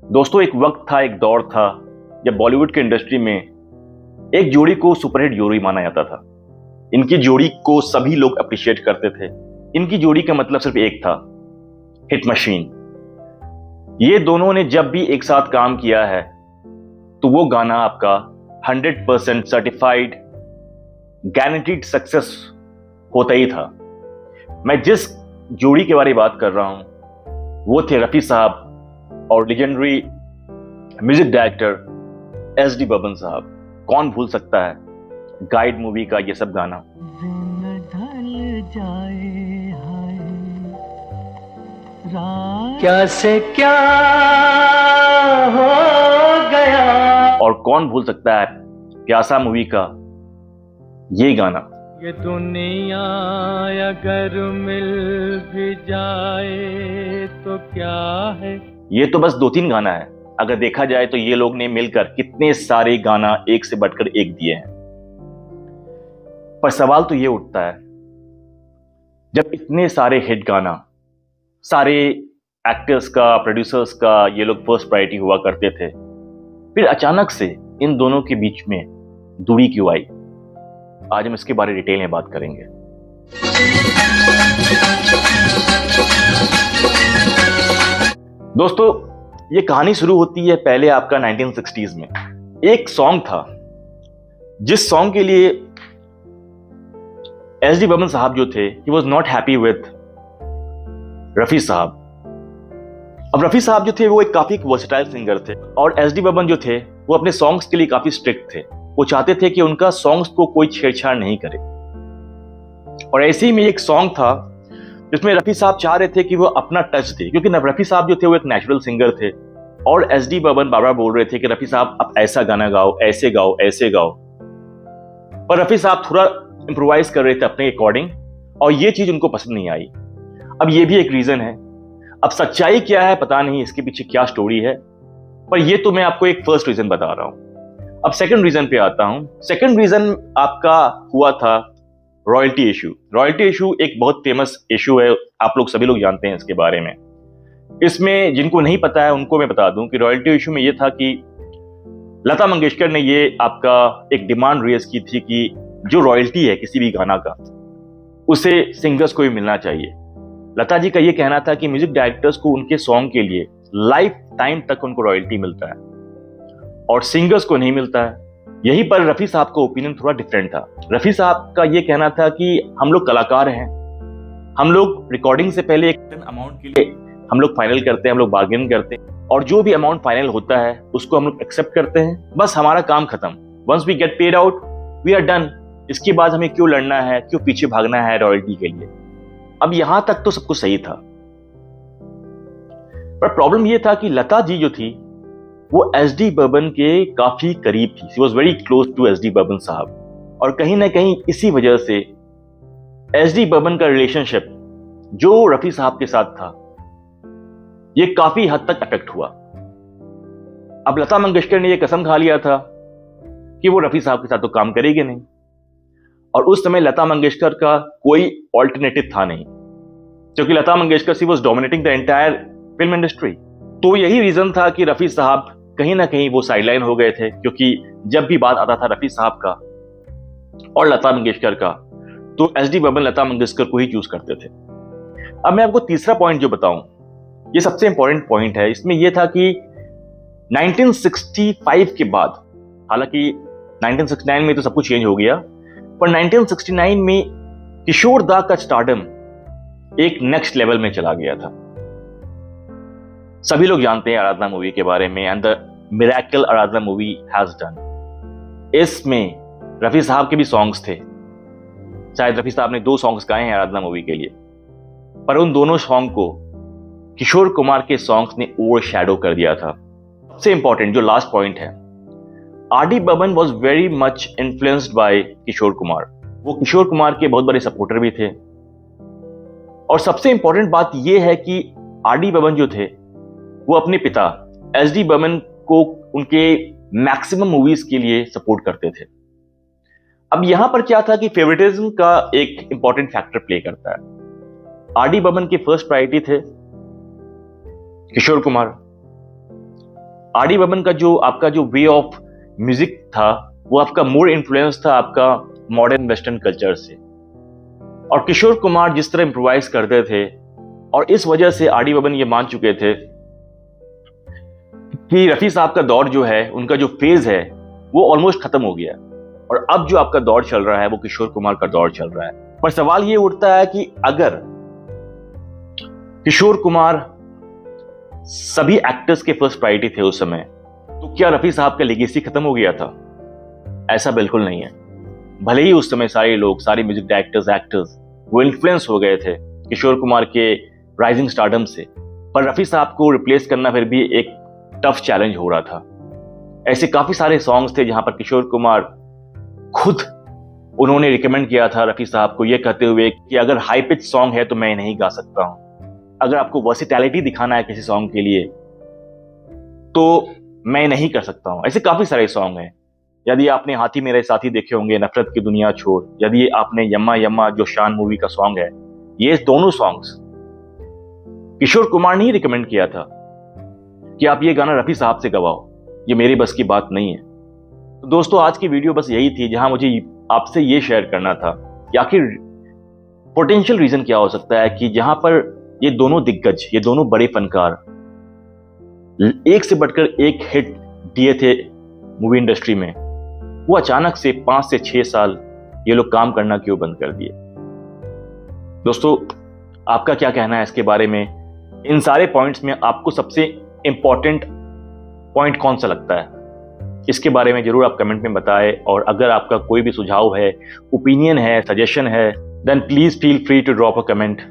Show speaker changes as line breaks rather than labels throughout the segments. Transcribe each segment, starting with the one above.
दोस्तों, एक वक्त था, एक दौर था जब बॉलीवुड की इंडस्ट्री में एक जोड़ी को सुपरहिट जोड़ी माना जाता था। इनकी जोड़ी को सभी लोग अप्रिशिएट करते थे। इनकी जोड़ी का मतलब सिर्फ एक था, हिट मशीन। ये दोनों ने जब भी एक साथ काम किया है तो वो गाना आपका 100% सर्टिफाइड गारंटीड सक्सेस होता ही था। मैं जिस जोड़ी के बारे में बात कर रहा हूं वो थे रफी साहब और legendary music director SD Burman साहब। कौन भूल सकता है गाइड मूवी का ये सब गाना।
क्या से क्या हो गया।
और कौन भूल सकता है प्यासा मूवी का ये गाना।
ये दुनिया अगर मिल भी जाए तो क्या है।
ये तो बस 2-3 गाना है। अगर देखा जाए तो ये लोग ने मिलकर कितने सारे गाना एक से बढ़कर एक दिए हैं। पर सवाल तो ये उठता है, जब इतने सारे हिट गाना सारे एक्टर्स का, प्रोड्यूसर्स का ये लोग फर्स्ट प्रायोरिटी हुआ करते थे, फिर अचानक से इन दोनों के बीच में दूरी क्यों आई? आज हम इसके बारे में डिटेल में बात करेंगे। दोस्तों, ये कहानी शुरू होती है पहले आपका 1960s में। एक सॉन्ग था जिस सॉन्ग के लिए एस डी बर्मन साहब जो थे, he was not happy with Rafi साहब। अब रफी साहब जो थे वो एक काफी वर्सेटाइल सिंगर थे और एस डी बर्मन जो थे वो अपने सॉन्ग्स के लिए काफी स्ट्रिक्ट थे। वो चाहते थे कि उनका सॉन्ग्स को कोई छेड़छाड़ नहीं करे। और ऐसे ही में एक सॉन्ग था जिसमें रफी साहब चाह रहे थे कि वो अपना टच दे, क्योंकि रफी साहब जो थे वो एक नेचुरल सिंगर थे और एस डी बर्मन बार बार बोल रहे थे कि रफी साहब आप ऐसा गाना गाओ, ऐसे गाओ, ऐसे गाओ। पर रफी साहब थोड़ा इंप्रोवाइज कर रहे थे अपने अकॉर्डिंग और ये चीज उनको पसंद नहीं आई। अब ये भी एक रीजन है। अब सच्चाई क्या है पता नहीं, इसके पीछे क्या स्टोरी है, पर ये तो मैं आपको एक फर्स्ट रीजन बता रहा हूं। अब सेकंड रीजन पे आता हूं। सेकंड रीजन आपका हुआ था रॉयल्टी इशू। रॉयल्टी इशू एक बहुत फेमस इशू है, आप लोग सभी लोग जानते हैं इसके बारे में। इसमें जिनको नहीं पता है उनको मैं बता दूं कि रॉयल्टी इशू में ये था कि लता मंगेशकर ने ये आपका एक डिमांड रेज की थी कि जो रॉयल्टी है किसी भी गाना का उसे सिंगर्स को भी मिलना चाहिए। लता जी का ये कहना था कि म्यूजिक डायरेक्टर्स को उनके सॉन्ग के लिए लाइफ टाइम तक उनको रॉयल्टी मिलता है और सिंगर्स को नहीं मिलता है। यही पर रफी साहब का ओपिनियन थोड़ा डिफरेंट था। रफी साहब का ये कहना था कि हम लोग कलाकार हैं, हम लोग रिकॉर्डिंग से पहले एक अमाउंट के लिए हम लोग फाइनल करते हैं, हम लोग बार्गेन करते हैं और जो भी अमाउंट फाइनल होता है उसको हम लोग एक्सेप्ट करते हैं, बस हमारा काम खत्म। Once we get paid out we are done. इसके बाद हमें क्यों लड़ना है, क्यों पीछे भागना है रॉयल्टी के लिए। अब यहां तक तो सब कुछ सही था, पर प्रॉब्लम यह था कि लता जी जो थी वो एस डी बर्मन के काफी करीब थी। She was very close to S D Burman साहब और कहीं ना कहीं इसी वजह से एस डी बर्मन का रिलेशनशिप जो रफी साहब के साथ था ये काफी हद तक अफेक्ट हुआ। अब लता मंगेशकर ने यह कसम खा लिया था कि वो रफी साहब के साथ तो काम करेगी नहीं और उस समय लता मंगेशकर का कोई ऑल्टरनेटिव था नहीं, क्योंकि Lata Mangeshkar she was dominating the entire film industry. तो यही रीजन था कि रफी साहब कहीं ना कहीं वो साइडलाइन हो गए थे, क्योंकि जब भी बात आता था रफी साहब का और लता मंगेशकर का तो एस डी बर्मन लता मंगेशकर को ही चूज करते थे। अब मैं आपको तीसरा पॉइंट जो बताऊं, ये सबसे इंपॉर्टेंट पॉइंट है। इसमें यह था कि 1965 के बाद, हालांकि 1969 में तो सब कुछ चेंज हो गया, पर 1969 में किशोर दा का स्टारडम एक नेक्स्ट लेवल में चला गया था। सभी लोग जानते हैं आराधना मूवी के बारे में, and the miracle Aradhana movie has done. इसमें रफी साहब के भी सॉन्ग्स थे। शायद रफी साहब ने 2 सॉन्ग्स गाए हैं आराधना मूवी के लिए, पर उन दोनों सॉन्ग को किशोर कुमार के सॉन्ग्स ने ओवर शैडो कर दिया था। सबसे इंपॉर्टेंट जो लास्ट पॉइंट है, R D Burman was very much influenced by Kishore Kumar. वो किशोर कुमार के बहुत बड़े सपोर्टर भी थे और सबसे इंपॉर्टेंट बात यह है कि आर डी बर्मन जो थे वो अपने पिता एस डी बर्मन को उनके मैक्सिमम मूवीज के लिए सपोर्ट करते थे। अब यहां पर क्या था कि फेवरेटिज्म का एक इंपॉर्टेंट फैक्टर प्ले करता है। आर डी बर्मन के फर्स्ट प्रायोरिटी थे किशोर कुमार आर डी बर्मन का जो आपका जो वे ऑफ म्यूजिक था वो आपका मोर इन्फ्लुएंस था आपका मॉडर्न वेस्टर्न कल्चर से। और किशोर कुमार जिस तरह इम्प्रोवाइज करते थे, और इस वजह से आर डी बर्मन ये मान चुके थे कि रफी साहब का दौर जो है, उनका जो फेज है वो ऑलमोस्ट खत्म हो गया, और अब जो आपका दौर चल रहा है वो किशोर कुमार का दौर चल रहा है। पर सवाल ये उठता है कि अगर किशोर कुमार सभी एक्टर्स के फर्स्ट प्रायोरिटी थे उस समय, तो क्या रफी साहब का लेगेसी खत्म हो गया था? ऐसा बिल्कुल नहीं है। भले ही उस समय सारे लोग, सारे म्यूजिक डायरेक्टर्स, एक्टर्स वो इन्फ्लुएंस हो गए थे किशोर कुमार के राइजिंग स्टारडम से, पर रफी साहब को रिप्लेस करना फिर भी एक टफ चैलेंज हो रहा था। ऐसे काफी सारे सॉन्ग्स थे जहां पर किशोर कुमार खुद उन्होंने रिकमेंड किया था रफी साहब को, ये कहते हुए कि अगर हाई पिच सॉन्ग है तो मैं नहीं गा सकता हूं, अगर आपको वर्सेटैलिटी दिखाना है किसी सॉन्ग के लिए तो मैं नहीं कर सकता हूं। ऐसे काफी सारे सॉन्ग हैं। यदि आपने हाथी मेरे साथी देखे होंगे, नफरत की दुनिया छोड़, यदि आपने यम्मा यम्मा जो शान मूवी का सॉन्ग है, ये दोनों सॉन्ग्स किशोर कुमार ने ही रिकमेंड किया था कि आप ये गाना रफी साहब से गवाओ, ये मेरी बस की बात नहीं है। तो दोस्तों, आज की वीडियो बस यही थी जहां मुझे आपसे ये शेयर करना था कि आखिर पोटेंशियल रीजन क्या हो सकता है कि जहां पर ये दोनों दिग्गज, ये दोनों बड़े फनकार एक से बढ़कर एक हिट दिए थे मूवी इंडस्ट्री में, वो अचानक से 5 से 6 साल ये लोग काम करना क्यों बंद कर दिए? दोस्तों, आपका क्या कहना है इसके बारे में? इन सारे पॉइंट्स में आपको सबसे इंपॉर्टेंट पॉइंट कौन सा लगता है? इसके बारे में जरूर आप कमेंट में बताएं। और अगर आपका कोई भी सुझाव है, ओपिनियन है, सजेशन है, then please feel free to drop a comment.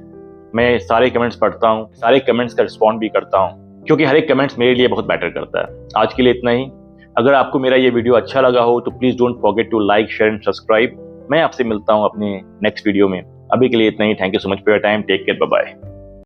मैं सारे कमेंट्स पढ़ता हूँ, सारे कमेंट्स का रिस्पॉन्ड भी करता हूँ, क्योंकि हर एक कमेंट्स मेरे लिए बहुत मैटर करता है। आज के लिए इतना ही। अगर आपको मेरा ये वीडियो अच्छा लगा हो तो please don't forget to like, share and subscribe. मैं आपसे मिलता हूँ अपने नेक्स्ट वीडियो में। अभी के लिए इतना ही। Thank you so much for your time. Take care, bye bye.